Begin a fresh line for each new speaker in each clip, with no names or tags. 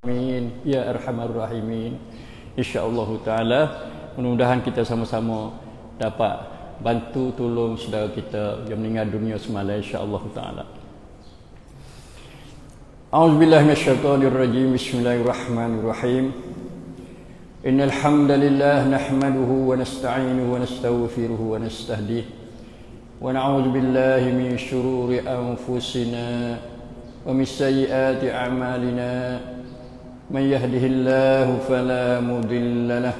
Amin ya arhamar rahimin. Insyaallah taala mudah-mudahan kita sama-sama dapat bantu tolong saudara kita yang meninggal dunia semalam insyaallah taala. A'udzubillahi minasyaitonir rajim. Bismillahirrahmanirrahim. Innal hamdalillah nahmaduhu wa nasta'inuhu wa nastaghfiruhu wa nastahdiih wa na'udzu billahi min shururi anfusina wa min sayyiati a'malina. من يهده الله فلا مضل له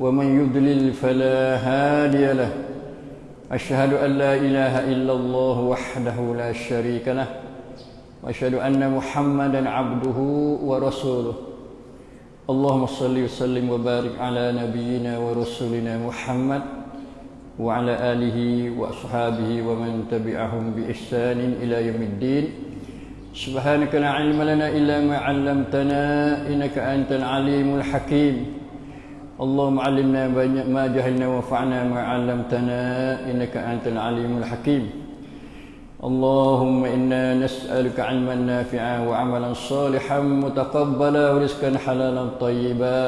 ومن يضلل فلا هادي له أشهد أن لا إله إلا الله وحده لا شريك له وأشهد أن محمدا عبده ورسوله اللهم صل وسلم وبارك على نبينا ورسولنا محمد وعلى آله وأصحابه ومن تبعهم بإحسان إلى يوم الدين. سبحانك لا علم لنا إلا ما علمتنا إنك أنت العليم الحكيم. اللهم علمنا ما جهلنا وانفعنا ما علمتنا إنك أنت العليم الحكيم. اللهم إنا نسألك علما نافعا وعملا صالحا متقبلا ورزقا حلالا طيبا.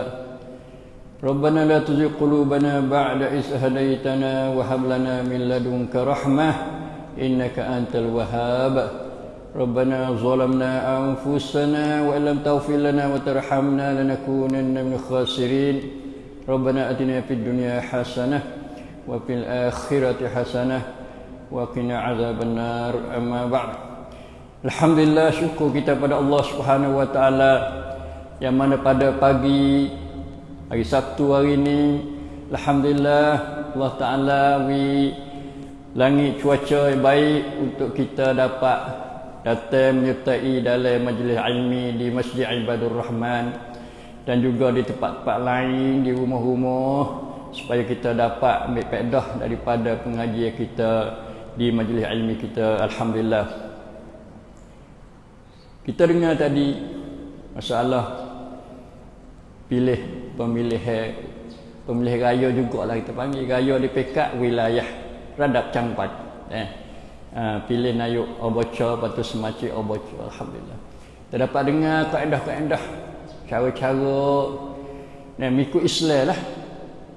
ربنا لا تزغ قلوبنا بعد إذ هديتنا وهب لنا من لدنك رحمة إنك أنت الوهاب. ربنا ظلمنا أنفسنا وإن لم تغفر لنا وترحمنا لنكونن من الخاسرين. ربنا آتنا في الدنيا حسنة وفي الآخرة حسنة وقنا عذاب النار. أما بعد, alhamdulillah, syukur kita pada Allah Subhanahu wa taala yang mana pada pagi hari Sabtu hari ini alhamdulillah Allah taala beri langit cuaca yang baik untuk kita dapat datang menyertai dalam majlis ilmi di Masjid Ibadur Rahman dan juga di tempat-tempat lain, di rumah-rumah, supaya kita dapat ambil faedah daripada pengajian kita di majlis ilmi kita. Alhamdulillah. Kita dengar tadi masalah pemilih raya jugalah, kita panggil raya di pekat wilayah Radap Cangpat. Pilih nayuk oboca, patu semaci oboca. Alhamdulillah. Kita dapat dengar kaedah-kaedah, cara-cara mengikut Islam lah,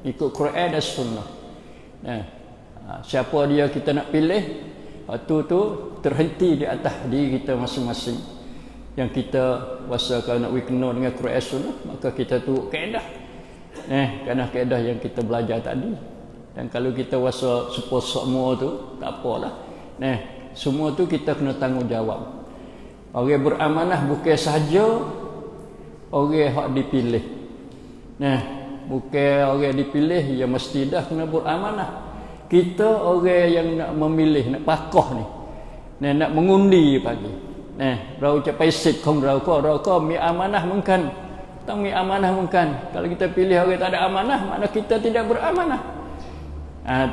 ikut Quran dan Sunnah. Siapa dia kita nak pilih, waktu tu terhenti di atas diri kita masing-masing. Yang kita rasa kalau nak kena dengan Quran Sunnah, maka kita tu kaedah. Kaedah-kaedah yang kita belajar tadi. Dan kalau kita rasa semua tu tak apalah. Semua tu kita kena tanggungjawab. Orang beramanah bukan sahaja orang hak dipilih. Bukan orang dipilih yang mesti dah kena beramanah. Kita orang yang nak memilih, nak pakah ni. Nak mengundi pagi. Rau capai sit kong rau ko mi amanah mungkin. Tang mi amanah mungkin. Kalau kita pilih orang tak ada amanah, makna kita tidak beramanah.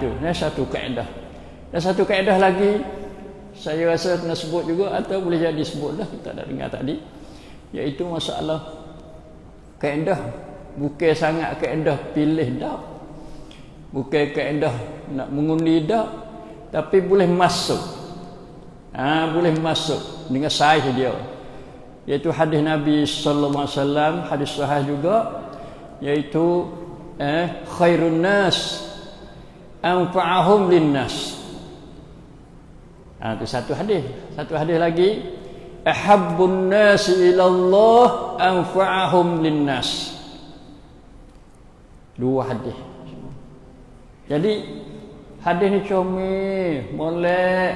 Tu, satu kaedah. Dan satu kaedah lagi saya rasa kena sebut juga, atau boleh jadi sebut dah, kita dah dengar tadi, iaitu masalah kaedah bukan sangat kaedah pilih dah, bukan kaedah nak mengundi dah, tapi boleh masuk. Boleh masuk dengan sahih dia, iaitu hadis Nabi sallallahu alaihi wasallam, hadis sahih juga, iaitu khairun nas anfa'ahum linnas. Itu satu hadis. Satu hadis lagi, ahabbun nasi ila Allah anfa'ahum linnas. Dua hadis. Jadi hadis ni comel, molek.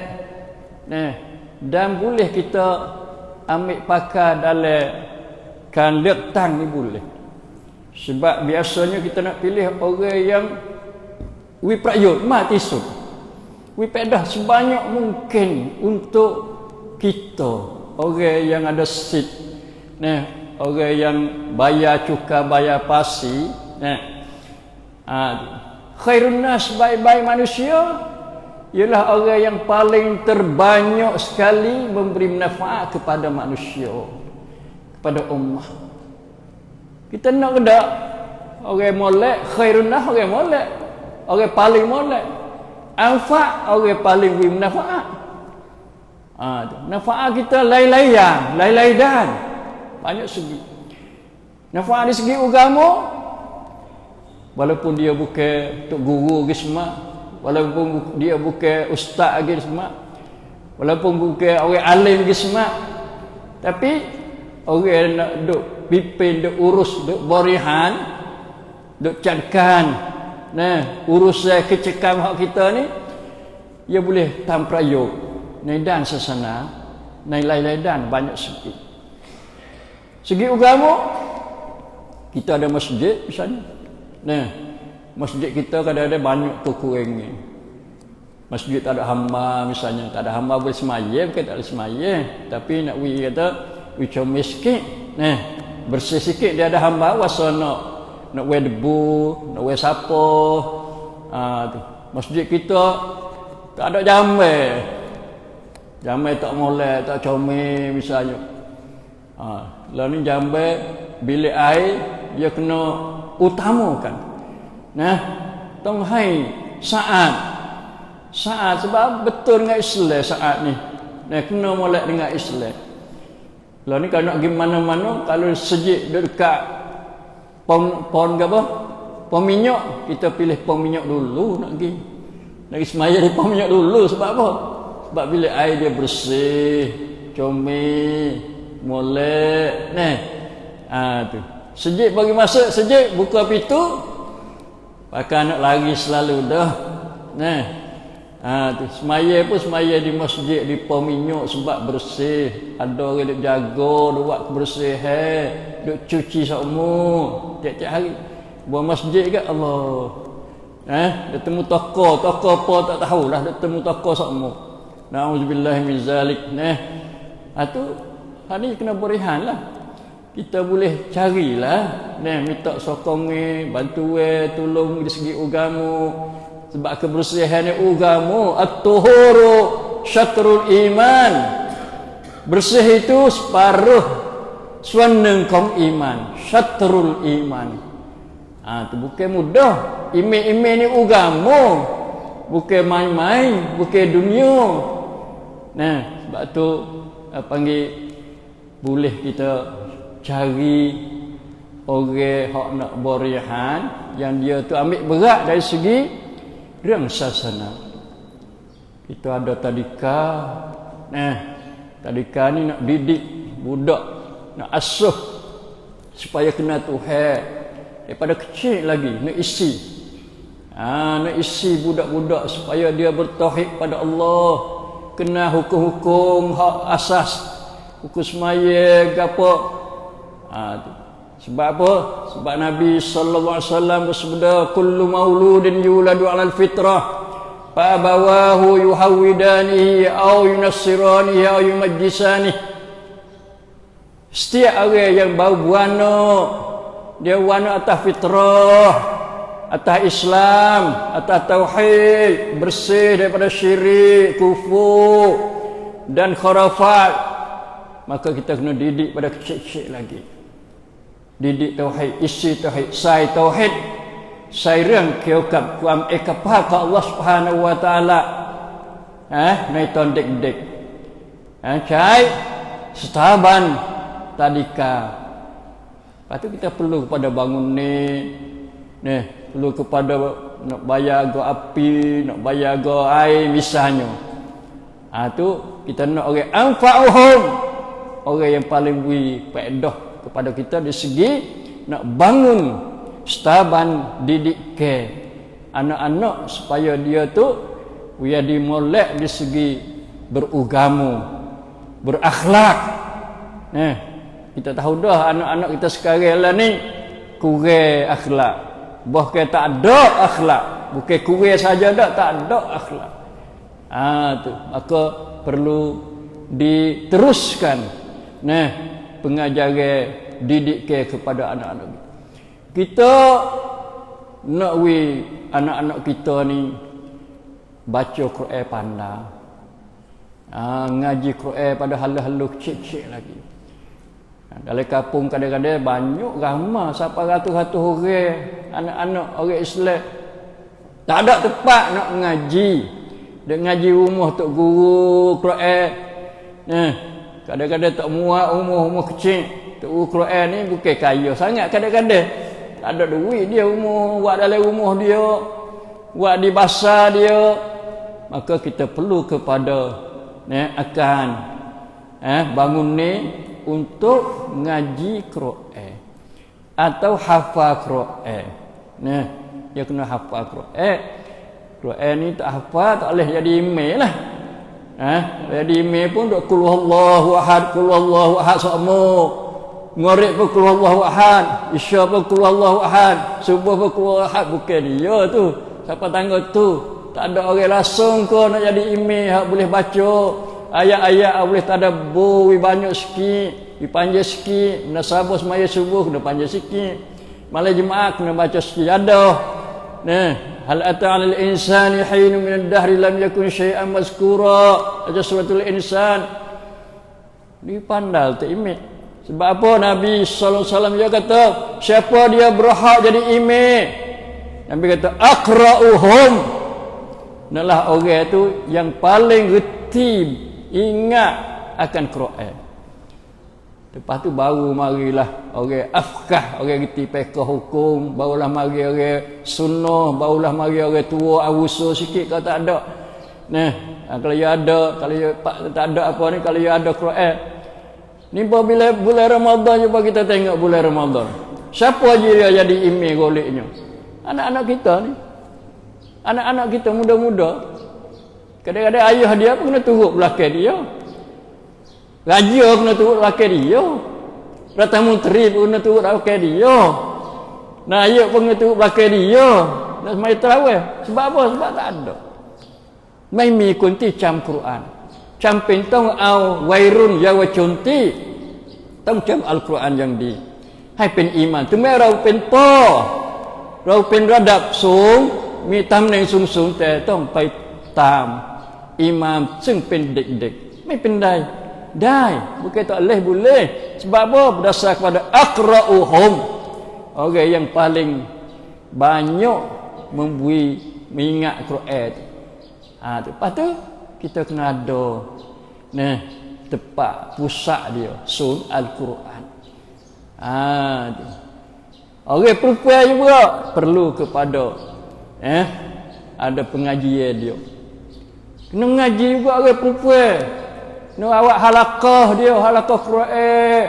Dan boleh kita ambil pakai dalam kan lektang ni boleh. Sebab biasanya kita nak pilih orang yang wiprayut mati sud. Wipedah sebanyak mungkin untuk kita, orang yang ada seat, orang yang bayar cukai, bayar pasi. Khairun nas, baik-baik manusia, ialah orang yang paling terbanyak sekali memberi manfaat kepada manusia, kepada ummah. Kita nak kedak orang molek, khairun nas orang molek, orang paling molek. Anfa' orang paling beri manfaat. Manfaat kita lain-lain dan banyak segi. Naf'ah dari segi agama, walaupun dia bukan tok guru ke semak, walaupun dia bukan ustaz ke semak, walaupun bukan orang alim ke semak, tapi orang nak duk pimpin, duk urus, duk barihan, duk cadkan, urusan kecekam hak kita ni, ia boleh tamprayuk, dan sesana, lain-lain dan banyak segi. Segi agama, kita ada masjid misalnya. Masjid kita kadang-kadang banyak kekurangnya. Masjid tak ada hamba misalnya, tak ada hamba boleh semaya, bukan tak boleh semaya, tapi nak kata comel sikit, bersih sikit dia ada hamba wasa nak wear debu, nak wear sapoh. Tu. Masjid kita tak ada jamai. Jamai tak molek, tak comel misalnya. Lalu ni jambai bilik air dia kena utamakan. Tong hai saat sebab betul dengan Islam saat ni. Kena molek dengan Islam. Lalu ni kalau nak pergi mana-mana, kalau sejik dekat pon ke apa? Pon minyak, kita pilih pon minyak dulu nak pergi. Nak pergi semaya di pon minyak dulu sebab apa? Sebab bilik air dia bersih, comel, molek. Tu. Sejik bagi masuk, sejik buka pintu, pakai anak lari selalu dah. Tu. Semaya pun semaya di masjid di pom minyak sebab bersih. Ada orang duk jaga, duk buat kebersihan, duk cuci semua tiap-tiap hari. Buat masjid ke Allah. Dia temu toko apa tak tahulah, dia temu toko semua. Nauzubillah min zalik. Tu hari kena berihanlah. Kita boleh carilah, minta sokongan, bantuan, tolong dari segi agama. Sebab kebersihan agama, at-tuhuru syatrul iman. Bersih itu separuh suaneng kong iman, syatrul iman. Tu bukan mudah. Ime-ime ni agama, bukan main-main, bukan dunia. Sebab tu panggil boleh kita cari orang hak nak berihan yang dia tu ambil berat dari segi rang sasana. Kita ada tadika. Tadika ni nak didik budak, nak asuh supaya kenal Tuhan daripada kecil lagi, nak isi. Nak isi budak-budak supaya dia bertauhid pada Allah, kenal hukum-hukum hak asas, hukum semaya gapo. Sebab apa? Sebab Nabi sallallahu alaihi wasallam bersabda, kullu mauludin yuladu 'alal fitrah fa abawahu yuhawidanihi aw yunassiranihi aw yumajjisanihi. Setiap orang yang baru beranak, dia beranak atas fitrah, atas Islam, atas tauhid, bersih daripada syirik, kufur dan khurafat, maka kita kena didik pada kecil-kecil lagi. Didik tauhid, isi tauhid, sai tauhid, sai rang keokap kuam ekapah ke Allah Subhanahu wa taala. Nai ton dek-dek. Cai setaban tadika. Lepas tu kita perlu kepada bangun ni. Perlu kepada nak bayar go api, nak bayar go air misalnya. Tu kita nak orang anfa'uhum, orang yang paling beri faedah kepada kita dari segi nak bangun setaban didik ke anak-anak supaya dia tu dia dimolek dari segi beragama, berakhlak. Kita tahu dah anak-anak kita sekarang lah ni kurang akhlak. Bahkan tak ada akhlak. Bukan kurang saja dah, tak ada akhlak. Tu maka perlu diteruskan pengajaran didik kepada anak-anak kita. Nak anak-anak kita ni baca Quran pandai, ngaji Quran pada halu-halu kecil-kecil lagi. Dalam kampung kadang-kadang banyak ramai sampai ratus-ratus orang anak-anak orang Islam tak ada tempat nak ngaji. Dia ngaji rumah tok guru Quran. Kadang-kadang tak muat rumah-rumah kecil. tok Quran ni bukan kaya sangat kadang-kadang. Tak ada duit dia buat dalam rumah dia, buat di basar dia. Maka kita perlu kepada akan bangun ni untuk ngaji Quran atau hafal Quran. Dia kena hafal Quran. Quran ni tak hafal tak boleh jadi imam lah. Jadi imam pun duk qul huwallahu ahad sama. Ngorek pun qul huwallahu ahad, isya pun qul huwallahu ahad, subuh pun qul huwallahu ahad. Bukan dia tu. Siapa tangga tu? Tak ada orang langsung kau nak jadi imam hak boleh baca ayat-ayat boleh tadabbur banyak sikit, dipanjang sikit, nasabah semaya subuh kena panjang sikit. Malam Jumaat kena baca sikit ada. Hal ata 'alal insani hinun min ad-dahri lam yakun syai'an mazkura. Baca suratul insan. Dipandal tak imam. Sebab apa Nabi sallallahu alaihi wasallam dia kata, siapa dia berhak jadi imam? Nabi kata aqra'uhum. Nalah orang tu yang paling reti ingat akan Quran. Lepas tu baru marilah orang afkah, orang reti fiqh hukum, barulah mari orang sunnah, barulah mari orang tua awuso sikit kalau tak ada. Kalau dia ada, kalau dia tak ada apa ni, kalau dia ada Quran. Ni bila bulan Ramadan cuba kita tengok bulan Ramadan. Siapa je dia jadi imam goleknya? Anak-anak kita ni. Anak-anak kita muda-muda. Kadang-kadang ayah dia pun kena turut belakang dia. Raja kena turut belakang dia. Ratang Menteri pun kena turut belakang dia. Naik pun kena turut belakang dia. Nak semai terawih. Sebab apa? Sebab tak ada. Mai mi kunti cam Quran. Cam pentong au wairun ya wa cunti. Tong cam Al-Quran yang di. Hai pen iman. Tu mai rau pen po. Rau pen radap sung. มีตำแหน่งสูงๆแต่ต้องไปตามอิหม่ามซึ่งเป็นเด็กๆไม่เป็นไรได้ bukan tak boleh sebab apa berdasar kepada aqra'uhum orang yang paling banyak mengingat Quran. Lepas tu kita kena ada tempat pusat dia sun Al-Quran. Orang perempuan juga perlu kepada ada pengajian dia. Kena mengaji juga orang perempuan. Kena awak halaqah dia, halaqah Quran.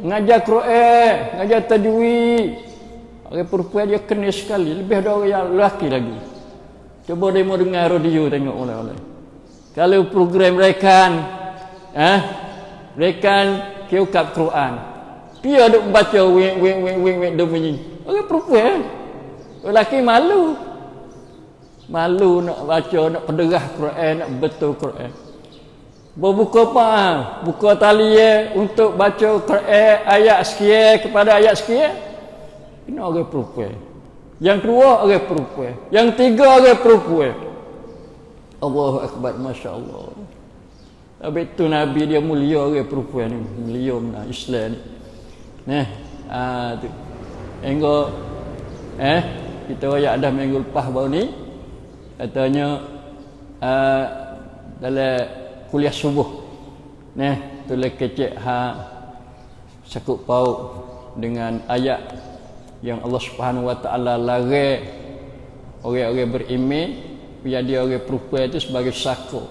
Ngajar Quran, ngajar tajwid. Orang perempuan dia kena sekali, lebih ada orang yang lelaki lagi. Cuba demo dengar radio tengok oleh-oleh. Kalau program rekan kiukap Quran. Dia duk baca wing dia bunyi. Orang perempuan. Lelaki malu nak baca, nak penderah Quran, nak betul Quran. Buka apa? Buka tali untuk baca Quran ayat sekian kepada ayat sekian. Ini orang perempuan. Yang kedua orang perempuan. Yang tiga orang perempuan. Allahu Akbar, Masya Allah. Habis tu Nabi dia mulia orang perempuan ni. Mulia mana Islam ni. Tu. Engkau kita ayat dah minggu lepas baru ni katanya dalam kuliah subuh tulis kecek sakut paut dengan ayat yang Allah Subhanahu Wa Taala larang orang-orang beriman jadi orang perempuan itu sebagai pesakut,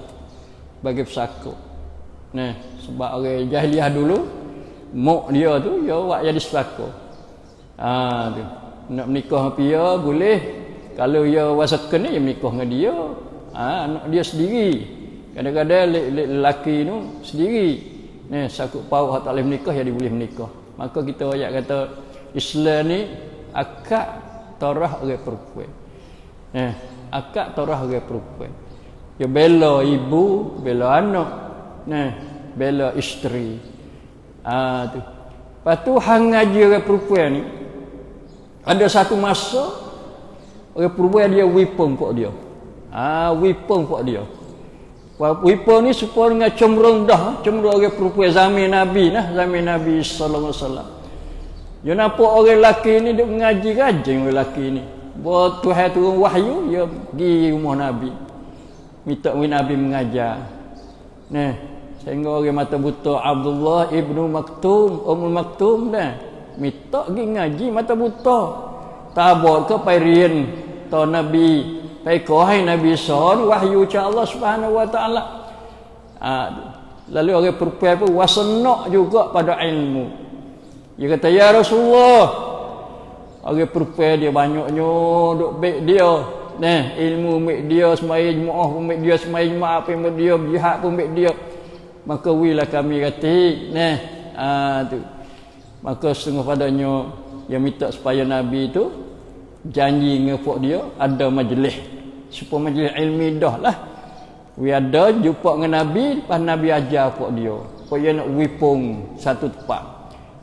sebab orang jahiliah dulu mok dia tu dia buat jadi pesakut. Tu nak menikah dengan dia boleh, kalau dia wasakan ni menikah dengan dia. Anak dia sendiri, kadang-kadang lelaki tu sendiri sakut paut tak boleh menikah jadi boleh menikah. Maka kita ayat kata Islam ni akad tarah orang perempuan. Akad tarah orang perempuan. Dia bela ibu, bela anak, bela isteri. Tu. Lepas tu hang ngaji orang perempuan ni. Ada satu masa orang perempuan dia wipung pok dia. Wipung pok dia. Wipung ni supaya dengan cemrung orang perempuan zaman Nabi sallallahu alaihi wasallam. Dia nampak orang lelaki ni duk mengaji rajin orang lelaki ni. Buat Tuhan turun wahyu dia pergi rumah Nabi. Minta Nabi mengajar. sehingga orang mata buta Abdullah ibnu Maktum, Ummul Maktum dah minta pergi ngaji mata buta. Tabot ke pai rein to Nabi, pai ko hai Nabi son wahyu cha Allah Subhanahu wa taala. Lalu orang perempuan pun wasenok juga pada ilmu. Dia kata, ya Rasulullah, orang perempuan dia banyaknya duk baik dia. Nah, ilmu baik dia, sembahyang jemaah pun baik dia, sembahyang jemaah pun baik dia, jihad pun baik dia. Maka wilah kami kata, nah, tu. Maka setengah padanya yang minta supaya Nabi tu janji dengan pok dia ada majlis, supaya majlis ilmi dah lah. We ada jumpa dengan Nabi, lepas Nabi ajar pok dia supaya nak wipung satu tempat.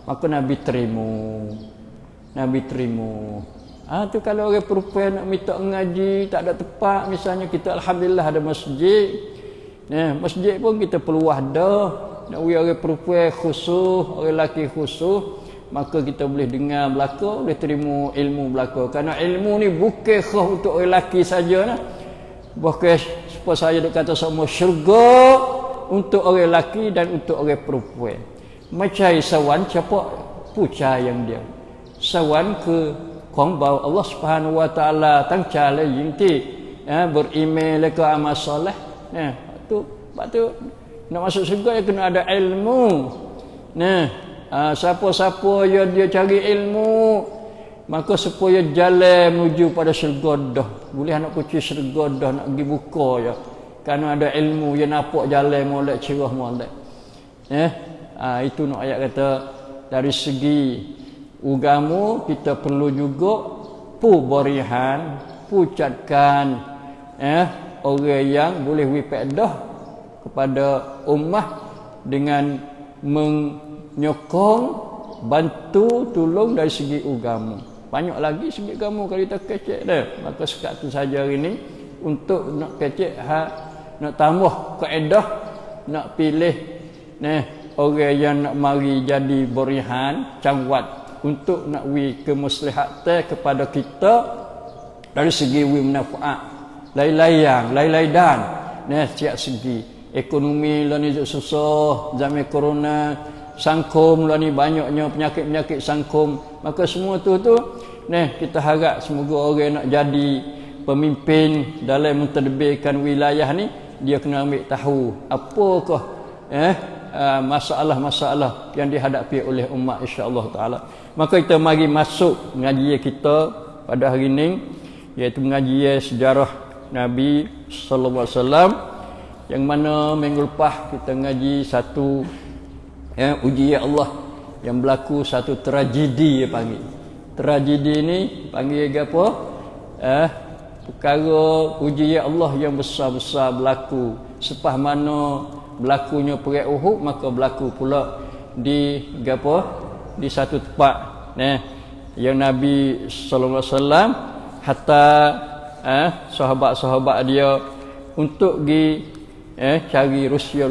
Maka Nabi terima. Tu kalau orang perempuan nak minta ngaji tak ada tempat, misalnya kita alhamdulillah ada masjid. Masjid pun kita peluah dah. Nak orang perempuan khusus, orang lelaki khusus, maka kita boleh dengar belaka, boleh terima ilmu belaka. Kerana ilmu ni bukan khas untuk orang lelaki saja. Bukan supaya saya kata semua syurga untuk orang lelaki dan untuk orang perempuan. Macam sawan siapa puca yang dia. Sawan ke kong bau Allah Subhanahu wa taala tang cale yingti beriman ke amal soleh. Tu nak masuk syurga ya kena ada ilmu. Siapa-siapa yang dia cari ilmu, maka supaya jalan menuju pada syurga dah. Boleh nak kunci syurga dah, nak pergi buka ya. Kerana ada ilmu yang nampak jalan molek cerah molek. Itu nak ayat kata dari segi agama kita perlu juga berihan, pucatkan orang yang boleh wipedah kepada ummah dengan menyokong, bantu, tolong dari segi agama. Banyak lagi segi agama kalau kita kecek dah. Maka sekat tu saja hari ni untuk nak kecek nak tambah kaedah, nak pilih orang yang nak mari jadi berihan cangwat untuk nak wi kemuslihatan kepada kita dari segi wi manfaat. Lai-laidan setiap segi. Ekonomi lah ni susah, zaman corona, sangkum lah ni banyaknya penyakit-penyakit sangkum. Maka semua tu kita harap semoga orang nak jadi pemimpin dalam mentadbirkan wilayah ni, dia kena ambil tahu apakah masalah-masalah yang dihadapi oleh umat insya-Allah taala. Maka kita mari masuk mengaji kita pada hari ini, iaitu mengaji sejarah Nabi sallallahu alaihi wasallam, yang mana minggu lepas kita ngaji satu ujian Allah yang berlaku, satu tragedi dia panggil. Tragedi ni panggil apa? Perkara ujian Allah yang besar-besar berlaku. Sepah mana berlakunya perang Uhud, maka berlaku pula di satu tempat yang Nabi sallallahu alaihi wasallam hatta sahabat-sahabat dia untuk pergi cari Rusia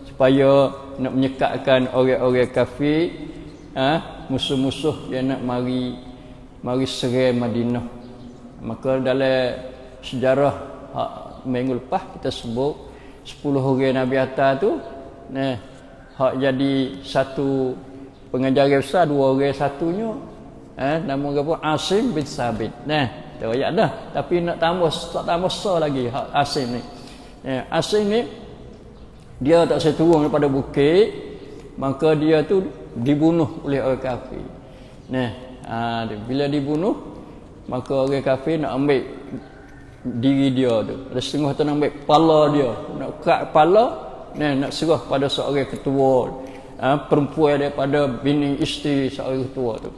supaya nak menyekatkan orang-orang kafir, musuh-musuh yang nak mari serang Madinah. Maka dalam sejarah minggu lepas kita sebut 10 orang Nabi atas tu hak jadi satu pengajar besar, 2 orang satunya nama apa? Asim bin Sabit. Tahu ayat dah, tapi nak tambah besar lagi hak Asim ni. Asim ni dia tak saya turun daripada bukit, maka dia tu dibunuh oleh orang kafir. Bila dibunuh, maka orang kafir nak ambil diri dia tu. Ada setengah tu nak ambil kepala dia, nak kat kepala, nak serah pada seorang ketua, perempuan daripada bini isteri seorang ketua tu.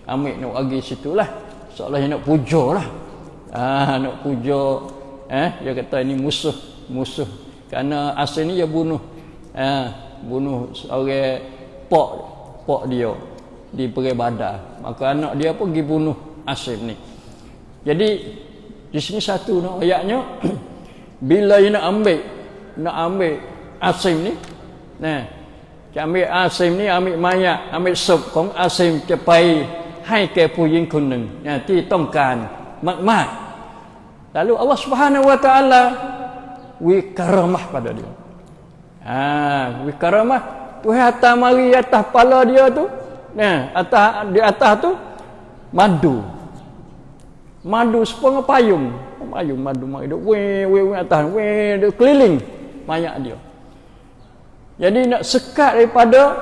Ambil nak bagi situlah, seolah-olah nak puja lah. Nak puja, dia kata ini musuh. Kerana asal ni dia bunuh seorang pak dia di perang Badar. Maka anak dia pun pergi bunuh Asim ni. Jadi di sini satu nak ayatnya bila dia nak ambil Asim ni, ambil Asim ni, ambil mayat, ambil supของ Asim จะไปให้แก่ผู้หญิงคนหนึ่งที่ต้องการมากๆ. Lalu Allah Subhanahu wa taala karamah pada dia. Karamah Tuhan atas mari atas kepala dia tu. Di atas tu madu sepengah payung madu atas dia keliling mayat dia. Jadi nak sekat daripada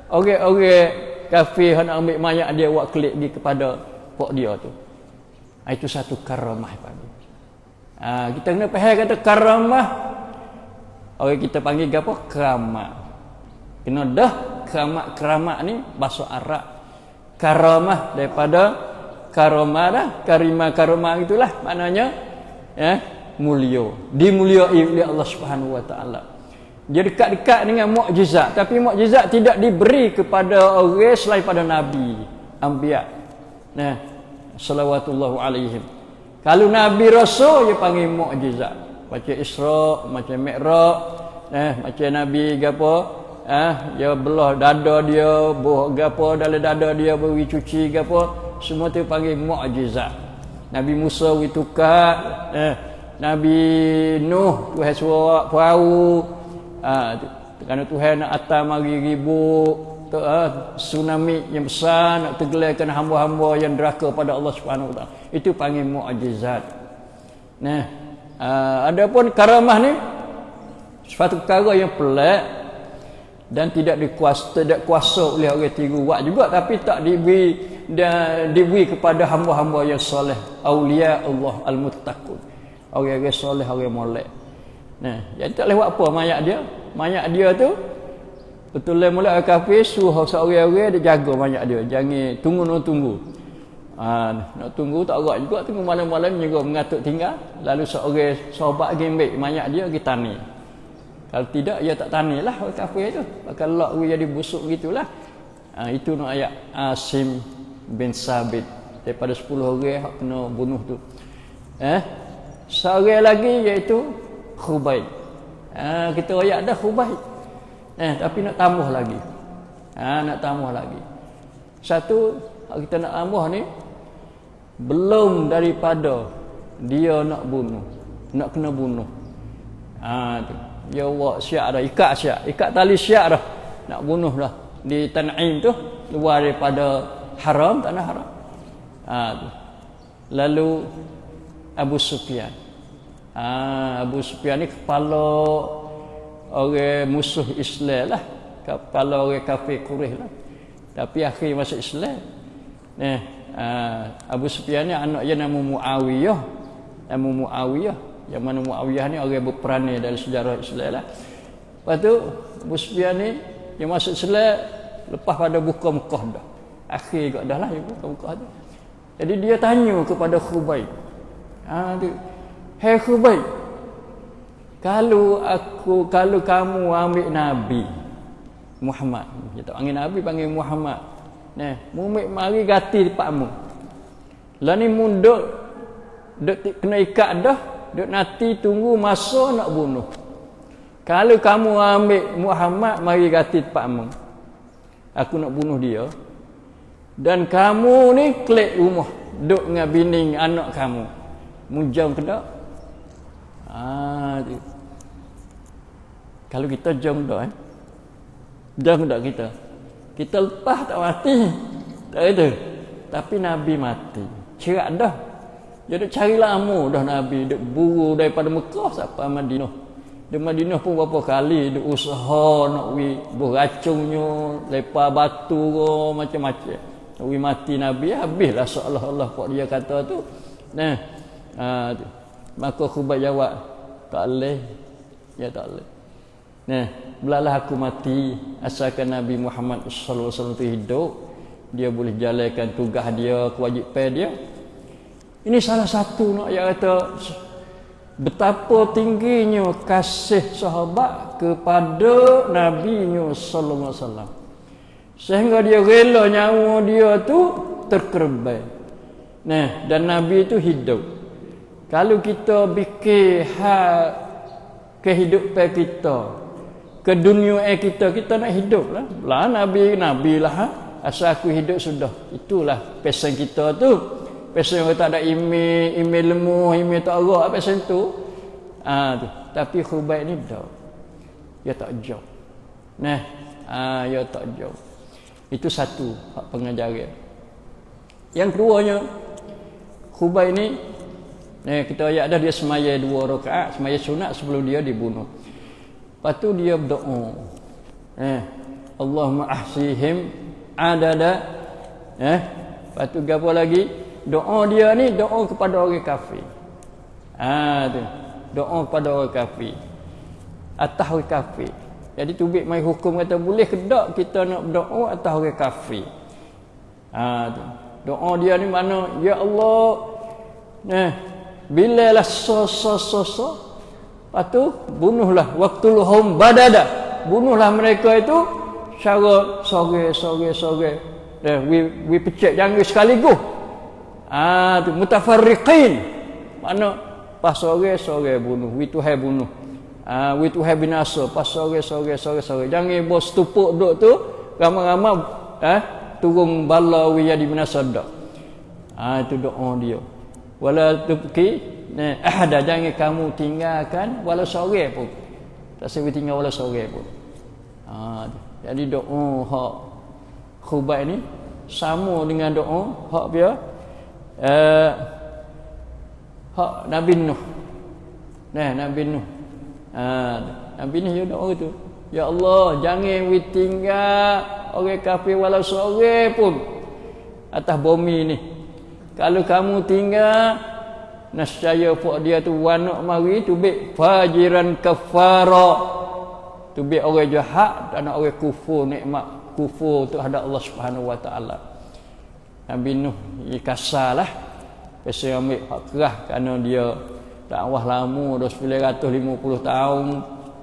orang-orang kafir nak ambil mayat dia buat kelik di kepada pok dia tu. Itu satu karamah pagi. Kita kena faham kata karamah. Orang kita panggil apa? Keramat. Kena dah keramat ni bahasa Arab. Karamah daripada karamah dah, karamah itulah maknanya mulia. Dimuliai oleh Allah Subhanahu wa taala. Dia dekat-dekat dengan mukjizat, tapi mukjizat tidak diberi kepada orang selain pada nabi, anbiya. Salawatullah alaihim. Kalau nabi rasul dia panggil mukjizat. Macam Isra, macam Mi'raj, macam nabi gapo, dia belah dada dia, buh gapo dalam dada dia beri cuci gapo, semua tu panggil mukjizat. Nabi Musa witukar, Nabi Nuh Tuhan suara perahu, kerana Tuhan nak atas mari ribut, tsunami yang besar nak tenggelamkan hamba-hamba yang deraka pada Allah Subhanahu Wa Taala. Itu panggil mukjizat. Adapun karamah ni suatu perkara yang pelik dan tidak kuasa oleh orang tiru buat juga, tapi tak diberi kepada hamba-hamba yang soleh, auliya Allah al-muttaqun, orang-orang soleh, orang molek. Jadi tak boleh buat apa mayat dia tu betul mula orang kafir suruh seorang-orang dia jaga mayat dia, jangan tunggu. Nak tunggu tak agak juga, tunggu malam-malam juga mengatuk tinggal, lalu seorang sahabat gembek mayat dia pergi tani. Kalau tidak dia tak tanilah orang kafir tu, bakal lak jadi busuk gitulah. Itu nak ayat Asim bin Sabit daripada 10 orang hak kena bunuh tu. Seorang lagi iaitu Khubayb. Kita ayat dah Khubayb. Tapi nak tambah lagi. Satu kita nak tambah ni belum daripada dia nak kena bunuh. Dia buat syiar dah, ikat tali syiar dah, nak bunuh dah di Tan'im tu, luar daripada haram, tanah haram. Lalu Abu Sufyan ni kepala orang musuh Islam lah, kepala orang kafir Quraisy lah, tapi akhir masuk Islam. Abu Sufyan ni anak dia nama Muawiyah. Yang mana Muawiyah ni orang berperangai dalam sejarah Islam lah. Lepas tu Abu Sufyan ni dia masuk Islam lepas pada buka Mekah dah. Akhir juga dah lah dia buka Mekah tu. Jadi dia tanya kepada Khubayb. Hai Khubayb, kalau kamu ambil Nabi Muhammad, dia tak panggil Nabi, panggil Muhammad. Mumik mari gati depakmu. Lah ni munduk kena ikat dah, duk nanti tunggu masa nak bunuh. Kalau kamu ambil Muhammad mari gati depakmu, aku nak bunuh dia. Dan kamu ni klik rumah, duk dengan bini anak kamu, mujang ke tak? Kalau kita jom dah, jom tak kita lepas tak mati, tak ada. Tapi Nabi mati, cerak dah. Dia duk cari lama dah Nabi, duk buru daripada Mekah sampai Madinah. Di Madinah pun berapa kali duk usaha nak beracungnya, lepas batu ke macam-macam. Nak mati Nabi, habislah seolah-olah kok dia kata tu. Maka Khubayb jawab, tak boleh. Ya tak boleh. Belalah aku mati asalkan Nabi Muhammad sallallahu alaihi wasallam tu hidup, dia boleh jalankan tugas dia, kewajipan dia. Ini salah satu nak ayat kata betapa tingginya kasih sahabat kepada Nabi-Nya sallallahu alaihi wasallam. Sehingga dia rela nyawa dia tu terkorban. Dan Nabi itu hidup. Kalau kita fikir kehidupan kita, ke dunia kita nak hidup lah. Nabi lah. Asal aku hidup sudah. Itulah pesan kita tu. Pesan yang tak ada email lemah, email tak erat, pesan tu. Tapi Khubayb ni dah. dia tak jauh. Dia tak jauh. Itu satu hak pengajaran. Yang keduanya, Khubayb ni, kita ayat dah dia semaya 2 rakaat, semaya sunat sebelum dia dibunuh. Lepas tu dia berdoa. Allahumma ahsihim adada. Lepas tu apa lagi? Doa dia ni doa kepada orang kafir. Tu. Doa kepada orang kafir. Atas orang kafir. Jadi tubik mai hukum kata boleh ke tak kita nak berdoa atas orang kafir. Tu. Doa dia ni mana? Ya Allah, bilalah so. Lepas tu bunuhlah waqtuluhum badada. Bunuhlah mereka itu secara sore. We pecah jangan sekaligus. Tu mutafarriqin. Mana pas sore bunuh, we Tuhan bunuh. We Tuhan binasa pas sore. Jangan bos tupuk duk tu ramai-ramai turun bala we jadi binasa dak. Itu doa dia. Wala tubqi ahada, jangan kamu tinggalkan walau sore pun. Tak sempat tinggal walau sore pun. Jadi doa hak Khubayb ni sama dengan doa hak dia hak Nabi Nuh. Nabi Nuh. Nabi Nuh dia doa tu. Ya Allah, jangan we tinggal orang kafir walau sore pun atas bumi ni. Kalau kamu tinggal, nescaya pok dia tu wanak mari tubik fajiran kafara. Tubik orang jahat dan orang kufur nikmat kufur terhadap Allah Subhanahu wa taala. Nabi Nuh kasarlah. Pasal ambil hak kerah kerana dia dakwah lama dah 950 tahun.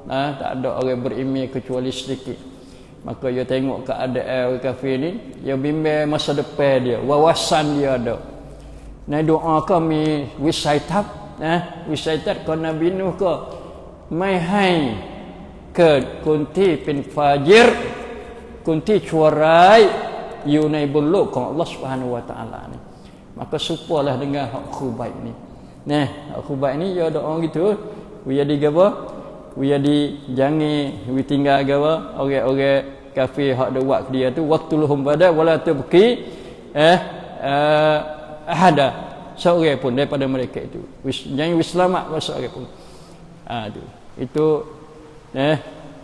Tak ada orang beriman kecuali sedikit. Maka dia tengok keadaan orang kafir ni, dia bimbang masa depan dia, wawasan dia ada. Doa kami wisaitab, wisaitab ke Nabi Nuh ke mai hai ke kunti bin fajir, kunti cuarai yunai buluk ke Allah Subhanahu wa taala ni. Maka supalah dengan hak Khubayb ni. Hak Khubayb ni dia doa gitu, we jadi apa? We jadi jangan we tinggal apa? Orang-orang kafir hak ada buat dia tu waqtuluhum bada wala tubqi ahada seorang pun daripada mereka itu. Jangan selamat seorang pun. Itu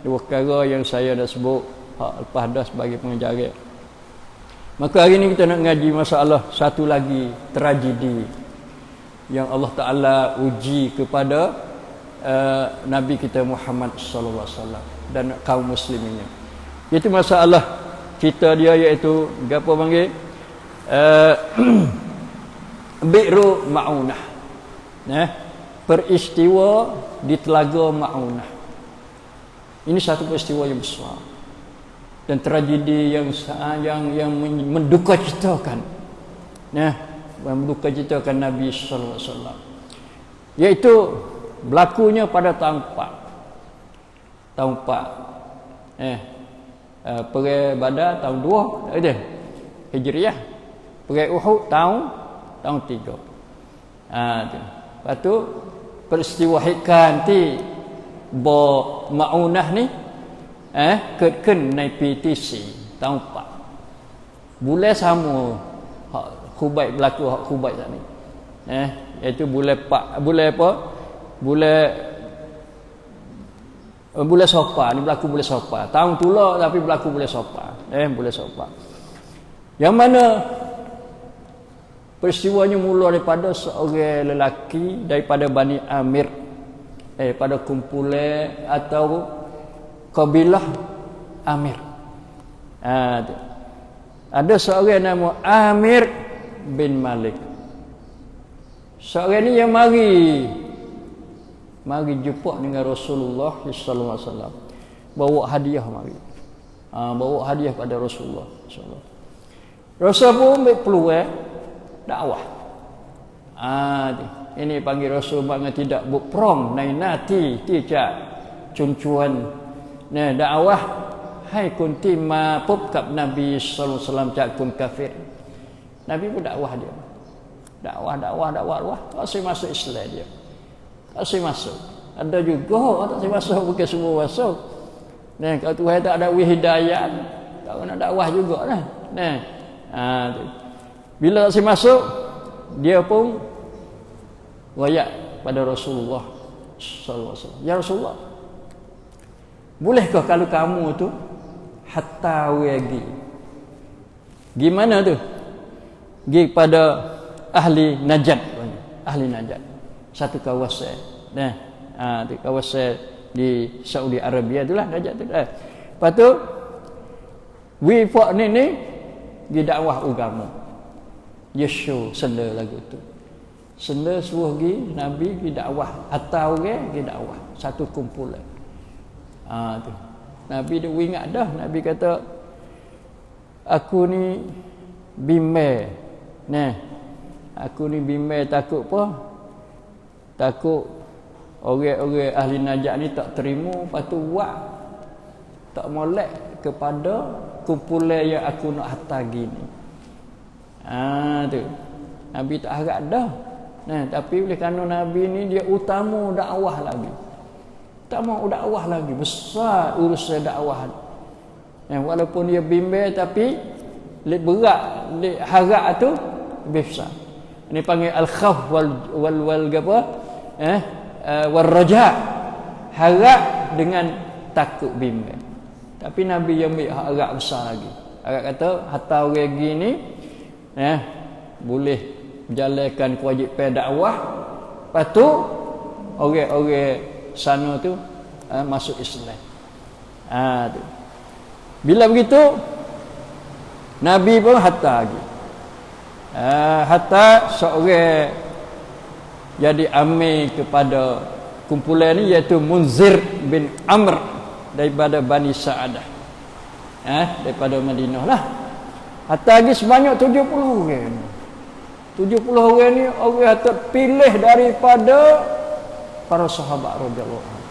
dua perkara yang saya dah sebut hak lepas dah sebagai pengajaran. Maka hari ni kita nak ngaji masalah satu lagi tragedi yang Allah Taala uji kepada Nabi kita Muhammad sallallahu alaihi wasallam dan kaum musliminnya. Itu masalah cerita dia iaitu apa panggil Bi'ru Ma'unah. Peristiwa di Telaga Ma'unah. Ini satu peristiwa yang besar dan tragedi yang mendukacitakan. Mendukacitakan Nabi sallallahu alaihi wasallam. Iaitu berlakunya pada tahun 4. Tahun 4. Perang Badar tahun 2 Hijriah. Perang Uhud tahun 3. Lepas tu peristiwa hikam ti bo Ma'unah ni ketken naik PTC tahun 4. Bulan sama hak Khubayb berlaku hak Khubayb sat ni. Iaitu bulan 4 bulan apa? Bulan Safar ni berlaku bulan Safar. Tahun tula tapi berlaku bulan Safar. Bulan Safar. Yang mana peristiwanya mula daripada seorang lelaki daripada Bani Amir, pada kumpulan atau kabilah Amir. Ada seorang nama Amir bin Malik. Seorang ni yang mari jumpa dengan Rasulullah sallallahu alaihi wasallam. Bawa hadiah mari. Bawa hadiah pada Rasulullah sallallahu. Rasul pun ambil peluang dakwah. Ini panggil Rasul banget tidak berperang nainati tidak cuncuan dakwah hai kunti ma pupkap Nabi sallallahu alaihi wasallam cakun kafir. Nabi pun dakwah dia. Dakwah. Masih masuk Islam dia. Masih masuk. Ada juga tak masih masuk bukan semua masuk. Kalau Tuhan tak ada hidayah, tak nak dakwah jugalah. Tu. Bila si masuk, dia pun royak pada Rasulullah sallallahu alaihi wasallam. Ya Rasulullah, bolehkah kalau kamu tu hatta wagi? Gimana tu? Pergi pada ahli Najd. Ahli Najd. Satu kawasan. Tu kawasan di Saudi Arabia itulah Najd tu. Lepas tu wifak ni di dakwah agama. Dia show senda lagu tu. Senda suruh pergi Nabi pergi dakwah atau orang pergi dakwah satu kumpulan. Tu. Nabi dia ingat dah, Nabi kata aku ni bimbang. Aku ni bimbang takut apa? Takut orang-orang ahli Najd ni tak terima, lepas tu buat tak molek kepada kumpulan yang aku nak hantar gini. Tu. Nabi tak harap dah. Tapi oleh kerana Nabi ni dia utama dakwah lagi. Utama dakwah lagi, besar urusan dakwah. Walaupun dia bimbang tapi lebih berat, lebih harap tu lebih besar. Ini panggil al-khauf wal apa? Wal raja. Harap dengan takut bimbang. Tapi Nabi yang ambil harap besar lagi. Harap kata hatta orang gini boleh menjalankan kewajipan dakwah, lepas tu orang-orang sana tu masuk Islam. Tu. Bila begitu Nabi pun hatta lagi. Hatta seorang jadi amir kepada kumpulan ni, iaitu Munzir bin Amr daripada Bani Sa'adah. Daripada Madinah lah. Hatta lagi sebanyak 70 orang. 70 orang ni orang terpilih daripada para sahabat radhiyallahu anhu.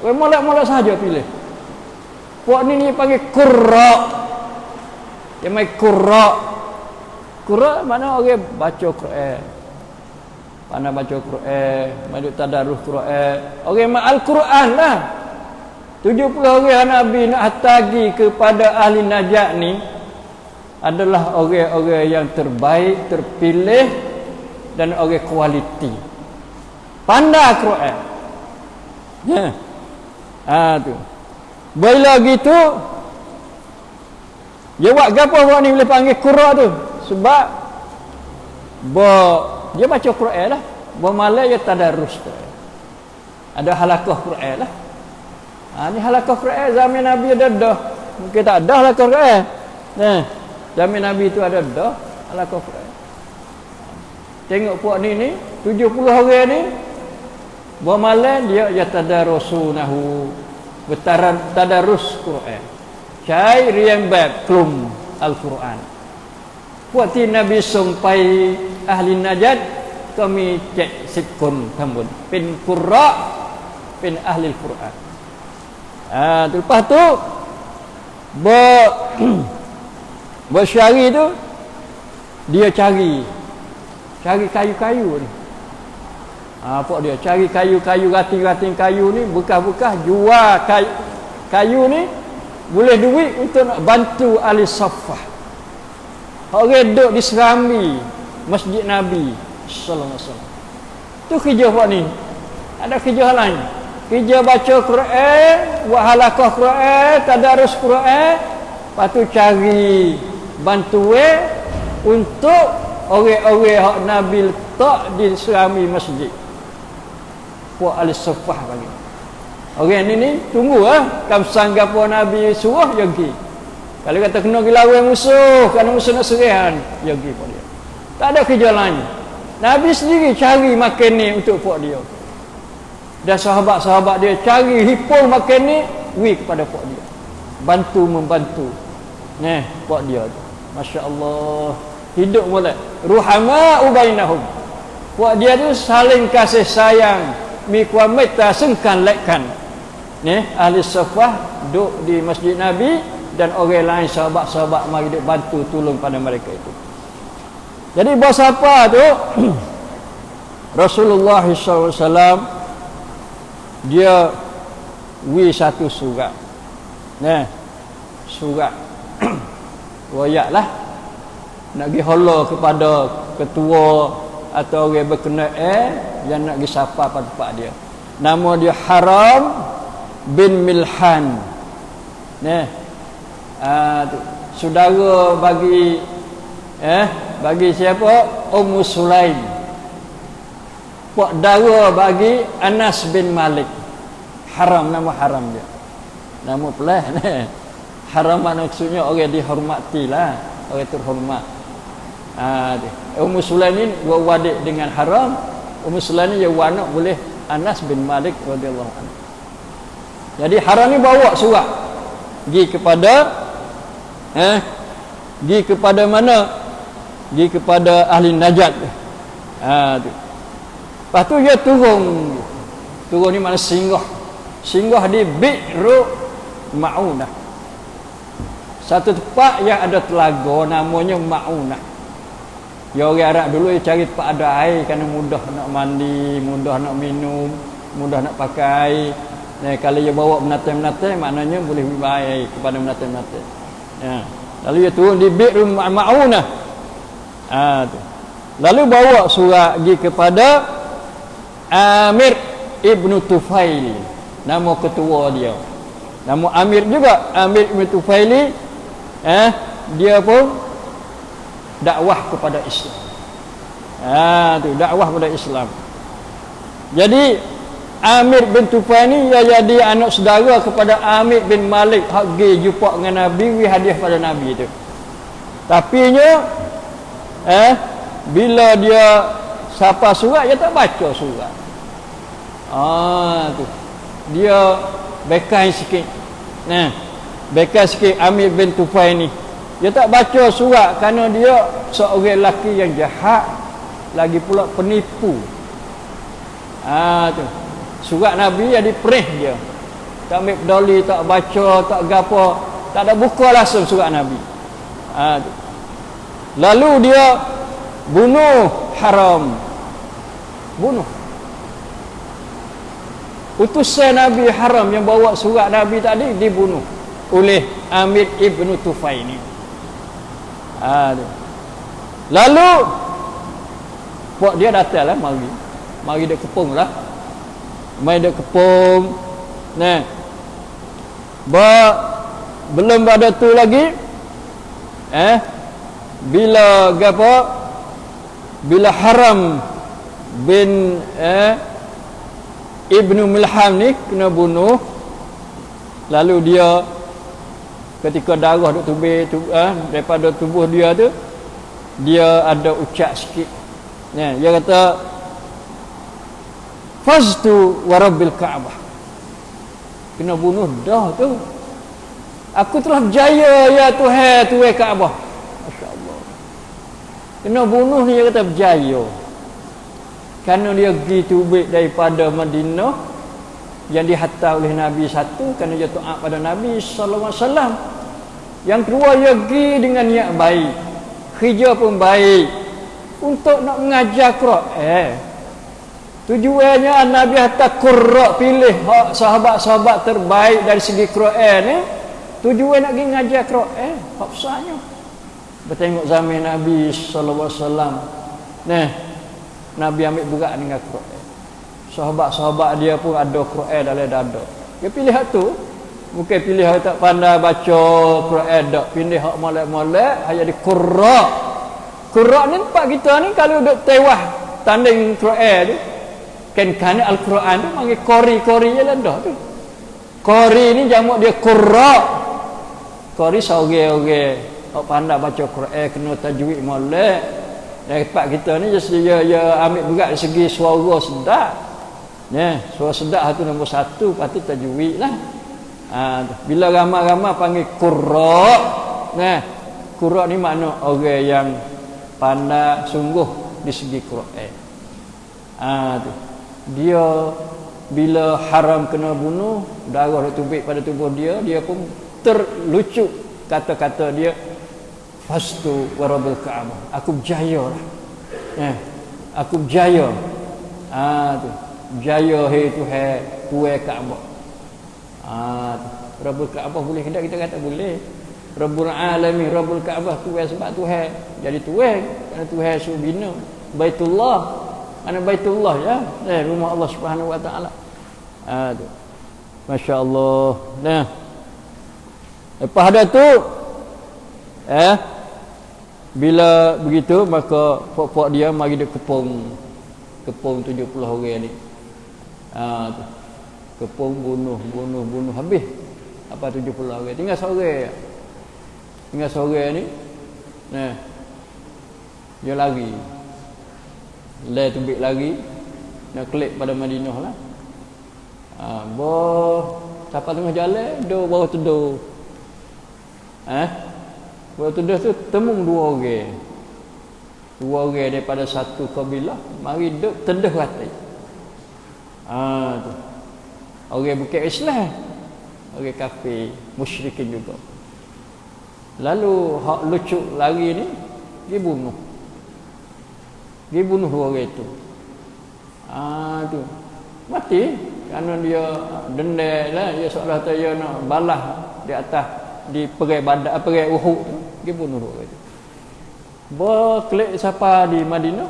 Orang molek-molek saja pilih. Puak ni panggil qurra. Dia mai qurra. Qurra mana orang baca Quran. Pandai baca Quran, maju tadarus Quran. Orang mak Al-Quran lah. 70 orang Nabi nak hatagi kepada ahli Najd ni adalah orang-orang yang terbaik, terpilih dan orang kualiti. Pandai Quran. Tu. Bila gitu dia buat gapo orang ni boleh panggil qurra tu? Sebab dia baca Quran lah. Malam dia tadarus Quran. Ada halaqah Quran lah. Ni halaqah Quran zaman Nabi ada dah. Mungkin tak ada halaqah Quran. Zaman Nabi tu ada dah halaqah Quran. Tengok puak ni 70 orang ni malam dia yatadarasunahu, tadarus Quran. Cai riang bab klum Al-Quran. Puak ti Nabi sampai ahli Najd kami cek sikun tambun pen qurra pen ahli Al-Quran. Lepas tu bersyari tu dia cari kayu-kayu ni. Apa dia cari kayu-kayu, rating-rating kayu ni, bekas-bekas jual kayu ni boleh duit untuk nak bantu ahli Saffah. Orang duduk di serambi Masjid Nabi sallallahu alaihi wasallam. Tu kerja buat ni. Ada kerja lain. Kerja baca Quran, buat halaqah Quran, tadarus Quran, lepas tu cari bantuan untuk orang-orang hak Nabi letak di serambi masjid. Puak ahli Saffah bagi. Orang ni tunggu kamsang gapo Nabi suruh dia pergi. Kalau kata kena pergi lawan musuh, kerana musuh nak serang, dia pergi puak dia. Tak ada kerja lain. Nabi sendiri cari makan ni untuk puak dia. Dan sahabat-sahabat dia cari hipul makan ni, kepada puak dia. Membantu. Puak dia tu. Masya-Allah. Hidup mulai ruhama ubainahum. Puak dia tu saling kasih sayang. Miqwamita sengkan lekkan. Ahli Saffah duduk di Masjid Nabi dan orang lain sahabat-sahabat mari duk bantu tolong pada mereka itu. Jadi bos apa tu? Rasulullah SAW dia satu surat Nah, surat royak lah nak pergi hola kepada ketua atau orang berkenaan yang nak pergi sapa pada tempat dia. Nama dia Haram bin Milhan. Nah, saudara bagi siapa? Ummu Sulaim. Pak dara bagi Anas bin Malik. Haram, nama Haram dia. Nama pelah ni. Haram maksudnya orang dihormati lah, orang terhormat. Ummu Sulaim ni wadik dengan Haram. Ummu Sulaim ni yang anak boleh Anas bin Malik radhiyallahu anhu. Jadi Haram ni bawa surat pergi kepada mana? Pergi kepada ahli Najd. Tu. Lepas tu dia turun ni mana singgah di Bi'ru Ma'unah, satu tempat yang ada telaga namanya Ma'unah. Ya orang Arab dulu dia cari tempat ada air kerana mudah nak mandi, mudah nak minum, mudah nak pakai. Kalau dia bawa menatai-menatai maknanya boleh baik kepada menatai-menatai. Lalu dia turun di Bi'ru Ma'unah. Tu. Lalu bawa surat pergi kepada Amir Ibnu Tufaili, nama ketua dia. Nama Amir juga, Amir Ibnu Tufaili. Dia pun dakwah kepada Islam. Tu dakwah kepada Islam. Jadi Amir bin Tufaili ia jadi anak saudara kepada Amir bin Malik hak pergi jumpa dengan Nabi, wi hadiah pada Nabi tu. Tapi nya bila dia sapa surat dia tak baca surat. Tu. Dia bekai sikit. Bekai sikit Amir bin Tufail ni. Dia tak baca surat kerana dia seorang lelaki yang jahat, lagi pula penipu. Tu. Surat Nabi jadi perih dia. Tak ambil peduli, tak baca, tak gapo, tak ada buka langsung surat Nabi. Tu. Lalu dia bunuh Haram. Bunuh. Utusan Nabi Haram yang bawa surat Nabi tadi dibunuh oleh Amir Ibnu Tufail ni. Lalu pok dia datanglah mari dia kepung lah. Mari dia kepung. Belum ada tu lagi. Bila Haram bin Ibnu Milham ni kena bunuh, lalu dia ketika darah duk tubir daripada tubuh dia tu, dia ada ucap sikit. Dia kata faztu wa rabbil Ka'bah. Kena bunuh dah tu. Aku telah berjaya ya Tuhan Kaabah. Masya-Allah. Kena bunuh ni dia kata berjaya. Kerana dia pergi tubik daripada Madinah yang dihantar oleh Nabi satu kerana dia taat pada Nabi sallallahu alaihi wasallam. Yang kedua dia pergi dengan niat baik. Kerja pun baik untuk nak mengajar Quran. Tujuannya Nabi hantar qurra, pilih sahabat-sahabat terbaik dari segi Quran tujuan nak pergi mengajar Quran. Hak besarnya. Bertengok zaman Nabi sallallahu alaihi wasallam. Nabi ambil berat dengan Quran. Sahabat-sahabat dia pun ada Quran dalam dada. Dia pilih hak tu. Bukan pilih hak tak pandai baca Quran dak. Pilih hak molek-molek, hak jadi qurra. Qurra ni tempat kita ni kalau duk tewah tanding Quran tu, kan Al-Quran tu panggil qori je lah dah tu. Qori ni jamak dia qurra. Qori seorang-orang hak pandai baca Quran, kena tajwid molek. Dari tempat kita ni dia ambil berat dari segi suara sedap. Suara sedap tu nombor satu, lepas tu tajwid lah. Bila ramai-ramai panggil qurra. Qurra ni makna orang yang pandai sungguh di segi Quran. Dia bila Haram kena bunuh, darah tubik pada tubuh dia, dia pun terlucu kata-kata dia, fastu warabil Ka'bah. Aku berjaya lah. Aku berjaya. Tu. Berjaya hai Tuhan Kaabah. Rabbul Kaabah boleh tidak? Kita kata boleh. Rabbul Alamin, Rabbul Kaabah Tuhan, sebab Tuhan jadi Tuhan, kerana Tuhan suruh bina Baitullah. Mana Baitullah ya, rumah Allah Subhanahu Wa Taala. Tu. Masya-Allah. Nah. Lepas dah tu bila begitu maka pok-pok dia mari dia kepung 70 orang ni. Tu. Kepung bunuh habis. Apa 70 orang? Tinggal seorang. Tinggal seorang ni. Nah. Dia lari. Lai tubik lari nak klik pada Madinah lah. Siapa tengah jalan, baru tidur. Baru tidur tu temung dua orang. Dua orang daripada satu kabilah mari duduk tendah hati. Tu. Orang bukan Islam, orang kafir, musyrikin juga. Lalu hak lucuk lari ni dia bunuh. Dia bunuh dua orang itu. Tu. Mati kerana dia dendam lah, dia seolah dia nak balas di atas di perai Badar, perai Uhud tu. Dia bunuh dua orang itu. Berklik siapa di Madinah,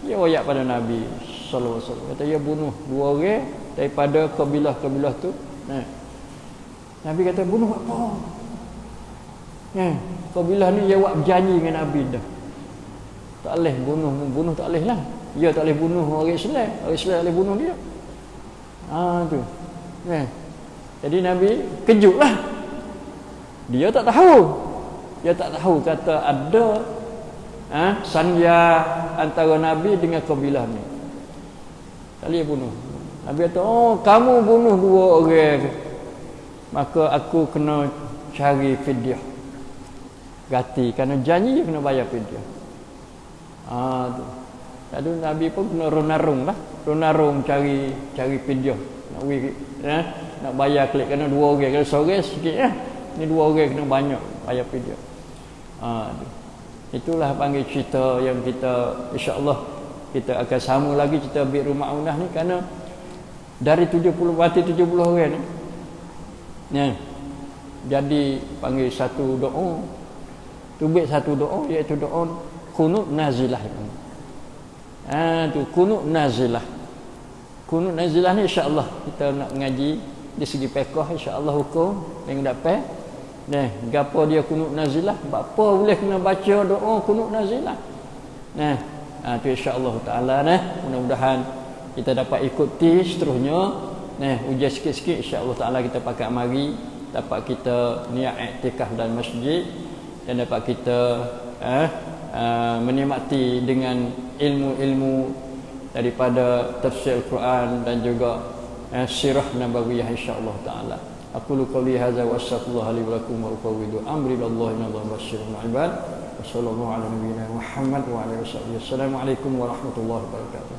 dia royak pada Nabi sallallahu alaihi wasallam. Kata dia bunuh dua orang daripada kabilah-kabilah tu. Nabi kata bunuh apa? Kabilah ni dia buat berjanji dengan Nabi dah. Tak boleh bunuh tak boleh lah. Dia tak boleh bunuh orang Islam. Orang Islam tak boleh bunuh dia. Tu. Jadi Nabi kejutlah. Dia tak tahu. Dia tak tahu kata ada sanya antara Nabi dengan kabilah ni. Tak boleh bunuh. Nabi kata, kamu bunuh dua orang, maka aku kena cari fidyah. Ganti, kerana janji kena bayar fidyah. Tu. Lalu Nabi pun kena runarung lah. Runarung cari fidyah. Nak bayar klik, kerana dua orang. Kalau seorang sikit ni dua orang kena banyak bayar fidyah. Itulah panggil cerita yang kita insya-Allah kita akan sama lagi cerita Bi'r Ma'unah ni, kerana dari 70 orang ni jadi panggil satu doa, tubik satu doa, iaitu doa kunut nazilah. Tu kunut nazilah. Kunut nazilah ni insya-Allah kita nak mengaji di segi fiqh, insya-Allah hukum minggu depan. Gapo dia kunut nazilah? Apa boleh kena baca doa kunut nazilah? Tu insya-Allah taala mudah-mudahan kita dapat ikuti seterusnya. Ujian sikit-sikit insya-Allah taala kita pakai mari, dapat kita niat iktikaf dalam masjid dan dapat kita menikmati dengan ilmu-ilmu daripada tafsir Al-Quran dan juga sirah nabawiyah insya-Allah taala. Aqulu qawli hadza wa astaghfirullah li wa lakum wa ufawwidu amri lillahi inna Allaha basirun bil ibad. Wassallallahu ala nabiyyina Muhammad wa alihi wasallam. Assalamualaikum warahmatullahi wabarakatuh.